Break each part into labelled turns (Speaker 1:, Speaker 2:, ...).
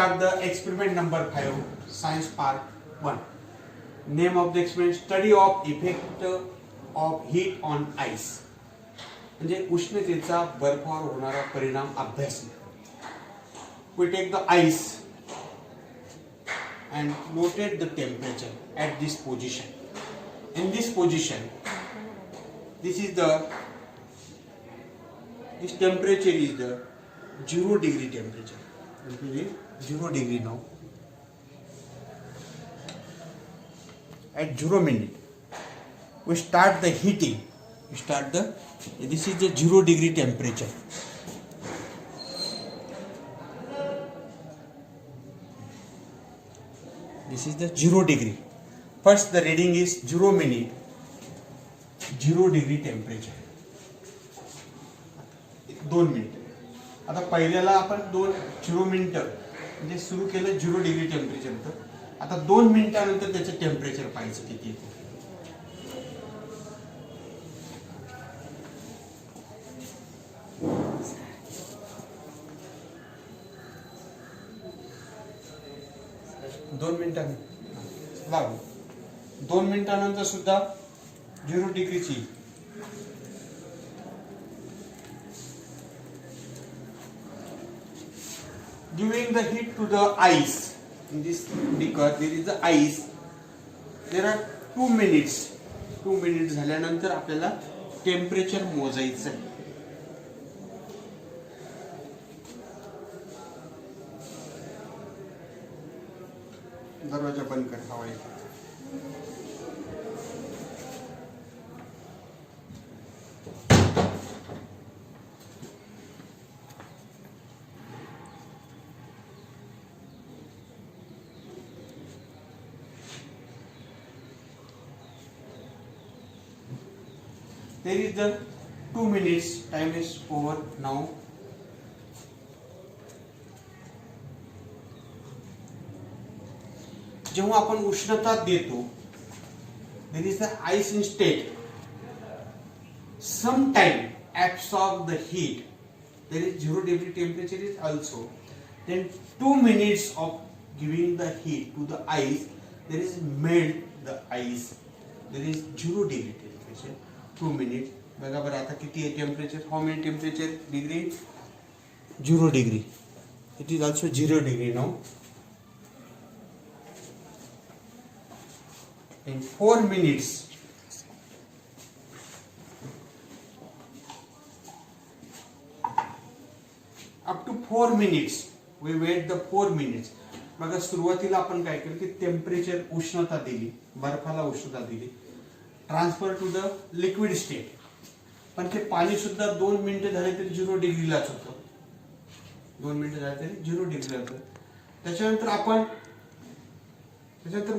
Speaker 1: start the experiment number 5, science part 1. Name of the experiment, study of effect of heat on ice. म्हणजे उष्णतेचा बर्फावर होणारा परिणाम अभ्यासणे. We take the ice and noted the temperature at this position. In this position, this temperature is the 0 degree temperature. It is 0 degree now. At 0 minute, we start the heating. This is the 0 degree temperature. This is the 0 degree. First the reading is 0 minute, 0 degree temperature. 2 minute. आता पहिल्याला आपण 0 मिनिटं म्हणजे सुरू केलं 0 degree temperature. आता 2 मिनिटानंतर त्याचं temperature पाहायचं किती येते. दोन मिनिटानंतर सुद्धा 0 डिग्रीची. Giving the heat to the ice. In this beaker there is the ice. There are 2 minutes. 2 minutes झाल्यानंतर आपल्याला टेम्परेचर मोजायचं आहे. दरवाजा बंद कर, हवा येते. There is the 2 minutes. Time is over now. जेव्हा आपण उष्णता देतो, there is the ice instead. Sometime absorb the heat. There is 0 degree temperature is also. Then 2 minutes of giving the heat to the ice. There is melt the ice. There is 0 degree temperature. 2 minutes. बघा बरं आता किती आहे temperature. How many temperature degree? 0 degree. It is also 0 degree now. In 4 minutes, up to 4 minutes, we wait the 4 minutes. बघा सुरुवातीला आपण काय केलं की टेम्परेचर उष्णता दिली, बर्फाला उष्णता दिली, transfer to the liquid state. पण ते पाणी सुद्धा 2 मिनिटं झाले तरी 0 डिग्रीलाच होतं. 2 मिनिटं झाले तरी 0 डिग्रीला होतं. त्याच्यानंतर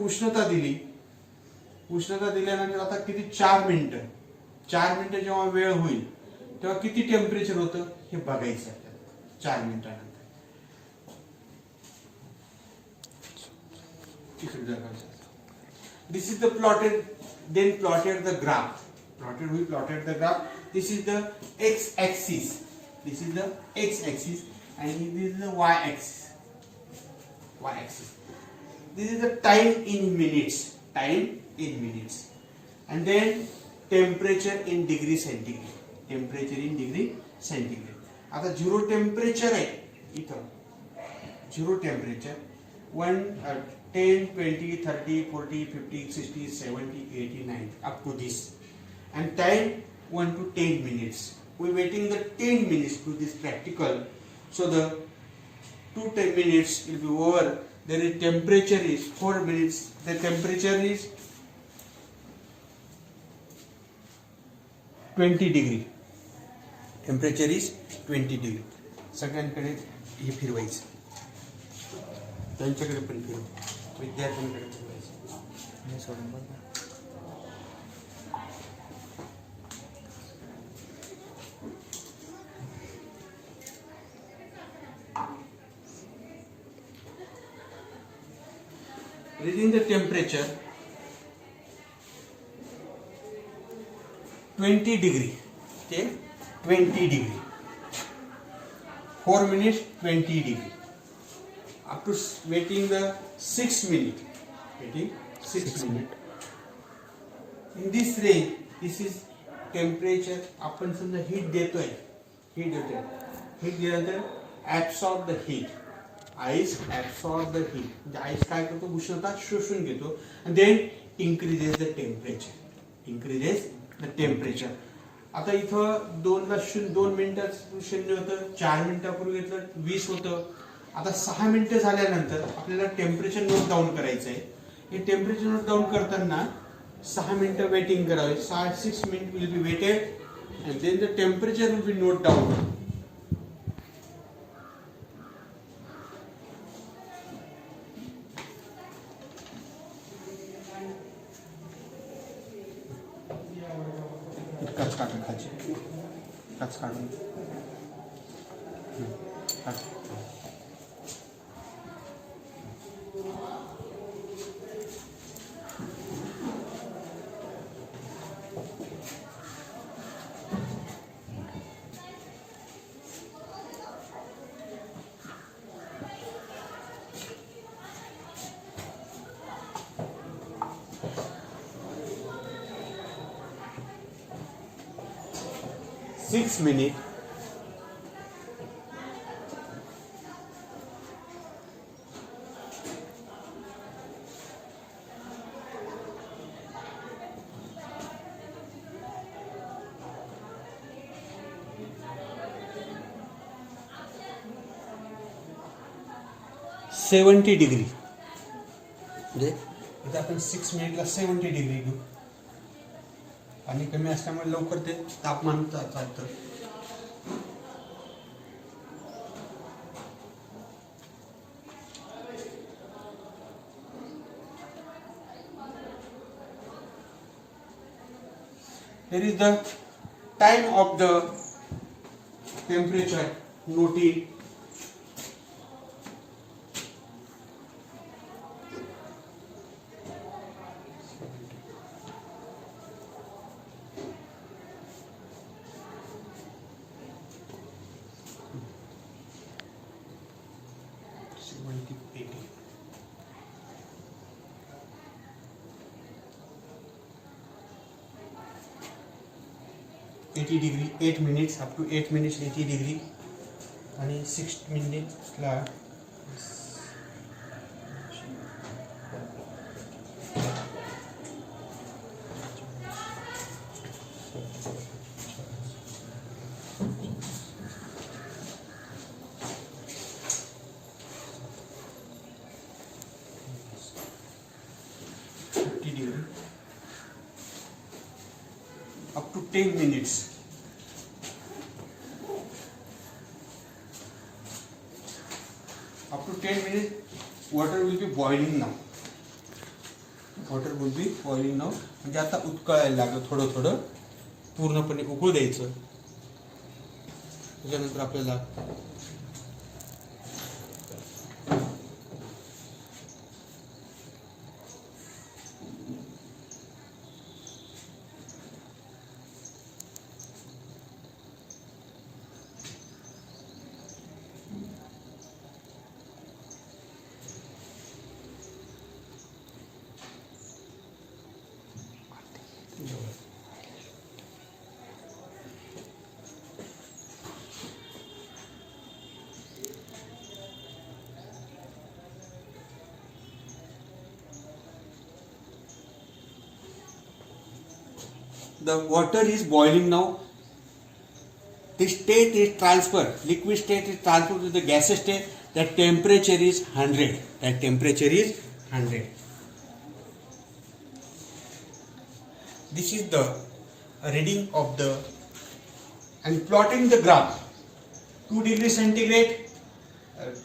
Speaker 1: उष्णता दिली. उष्णता दिल्यानंतर आता किती 4 मिनिटं. 4 मिनिटं जेव्हा वेळ होईल तेव्हा किती टेम्परेचर होतं हे बघायचं आपल्याला 4 मिनिटानंतर. This is the plotted, then plotted the graph. We plotted the graph. This is the x-axis. This is the x-axis and this is the y-axis. This is the time in minutes. And then temperature in degree centigrade. आता 0 temperature आहे इथं. 0 temperature 1 10 20 30 40 50 60 70 80 90 up to this, and time 1 to 10 minutes. We waiting the 10 minutes to this practical, so the 2 minutes will be over. There is temperature is 4 minutes. The temperature is 20 degree. Temperature is 20 degree. सगळ्यांकडे हे फिरवायचं. त्यांच्याकडे पण फिरव. विद्यार्थ्यांकडे फिरवायचं. हे सोडून बघ. Reading the temperature 20 degree. Okay, 20 degree. 4 minutes 20 degree. up to waiting the 6 minute, waiting 6 minute. In this range, this is temperature. आपण समजा हीट देतोय, हीट दिल्यानंतर absorb the heat. Ice absorb the heat. म्हणजे आईस काय करतो, उष्णता शोषून घेतो and then increases the temperature. Increases the temperature. आता इथं 2 मिनिटात 0 होतं, 4 मिनिटापूर्वी घेतलं 20 होतं. आता 6 मिनिटं झाल्यानंतर आपल्याला टेम्परेचर नोट डाऊन करायचं आहे. हे टेम्परेचर नोट डाऊन करताना 6 मिनिटं वेटिंग करावे. 6 minute will be waited and then the temperature will be note down. कच काढून खायचे, कच काढून काढ. 6 minutes. सेवन्टी डिग्री म्हणजे इथे आपण 6 मिनिटला 70 डिग्री घेऊ. पाणी कमी असल्यामुळे लवकर ते तापमान चालतं. Here is the time of the temperature noted. Degree 8 minutes up to 8 minutes 80 degree आणि 6 मिनिट्सला degree up to 10 minutes. Up to 10 minutes, water will be boiling now. Water will be boiling now. म्हणजे आता उकळायला लागलं, थोडं थोडं पूर्णपणे उकळू द्यायचं. त्याच्यानंतर आपल्याला the water is boiling now. The state is transferred, liquid state is transferred to the gaseous state. That temperature is 100. That temperature is 100. This is the reading of the and plotting the graph. 2 degree centigrade,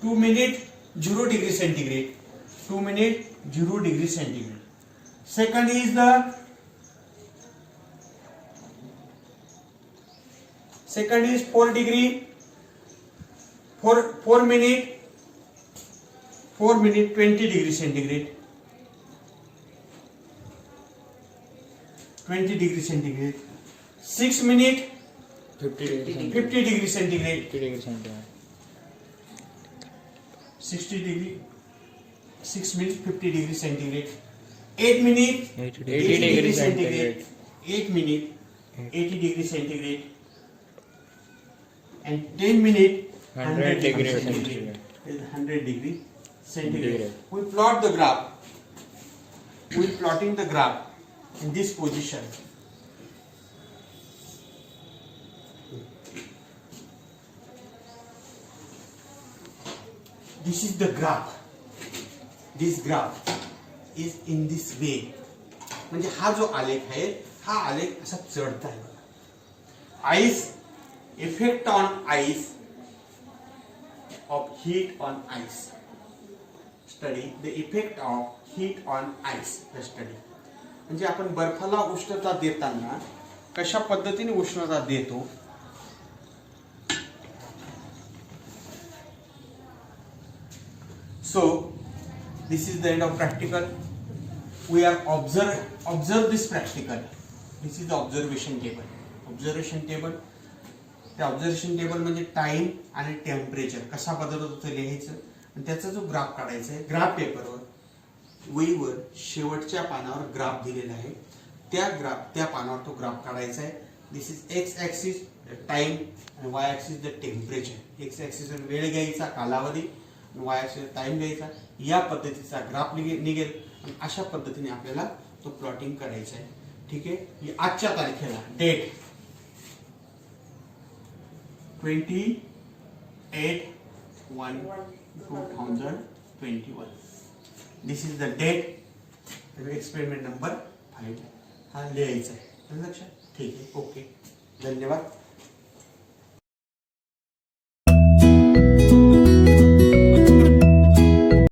Speaker 1: 2 minute 0 degree centigrade, 2 minute 0 degree centigrade. Second is the second is 4 degree, 4 minute 20 degree centigrade, 20 degree centigrade. 6 minute 50 degree centigrade,
Speaker 2: 50 degree centigrade.
Speaker 1: 60 degree, 6 minutes 50 degree centigrade, 8 minutes
Speaker 2: 80
Speaker 1: 80 degree
Speaker 2: degree
Speaker 1: centigrade, 8 minutes 80 degree centigrade, and 10 minutes
Speaker 2: 100 degree
Speaker 1: centigrade.
Speaker 2: centigrade.
Speaker 1: Is 100 degree centigrade.
Speaker 2: Centigrade.
Speaker 1: We plot the graph. We plotting the graph in this position. This is the graph. This graph is in this way. म्हणजे हा जो आलेख आहे हा आलेख असा चढता आहे. Ice effect on ice of heat on ice. Study the effect of heat on ice. The study. म्हणजे आपण बर्फाला उष्णता देताना कशा पद्धतीने उष्णता देतो. So this is the end of practical. We are observe this practical. This is the observation table. Observation table. त्या observation table म्हणजे टाइम आणि टेम्परेचर कशा पद्धतीने लिहायचं आणि त्याचा जो ग्राफ काढायचा आहे. ग्राफ पेपरवर वहीवर शेवटच्या पानावर ग्राफ दिलेला आहे. त्या पानावर तो ग्राफ काढायचा आहे. This is x axis time आणि y axis the temperature. X axis वेळ घ्यायचा कालावधी आणि वाय ऍक्सिस टाइम घ्यायचा. या पद्धतीचा ग्राफ निघेल आणि अशा पद्धतीने आपल्याला तो प्लॉटिंग करायचा आहे. ठीक आहे. आजच्या तारखेला date 28/1/2021. This is the date. Experiment number 5 हा लिहायचा आहे. लक्षात. ठीक आहे. ओके. धन्यवाद.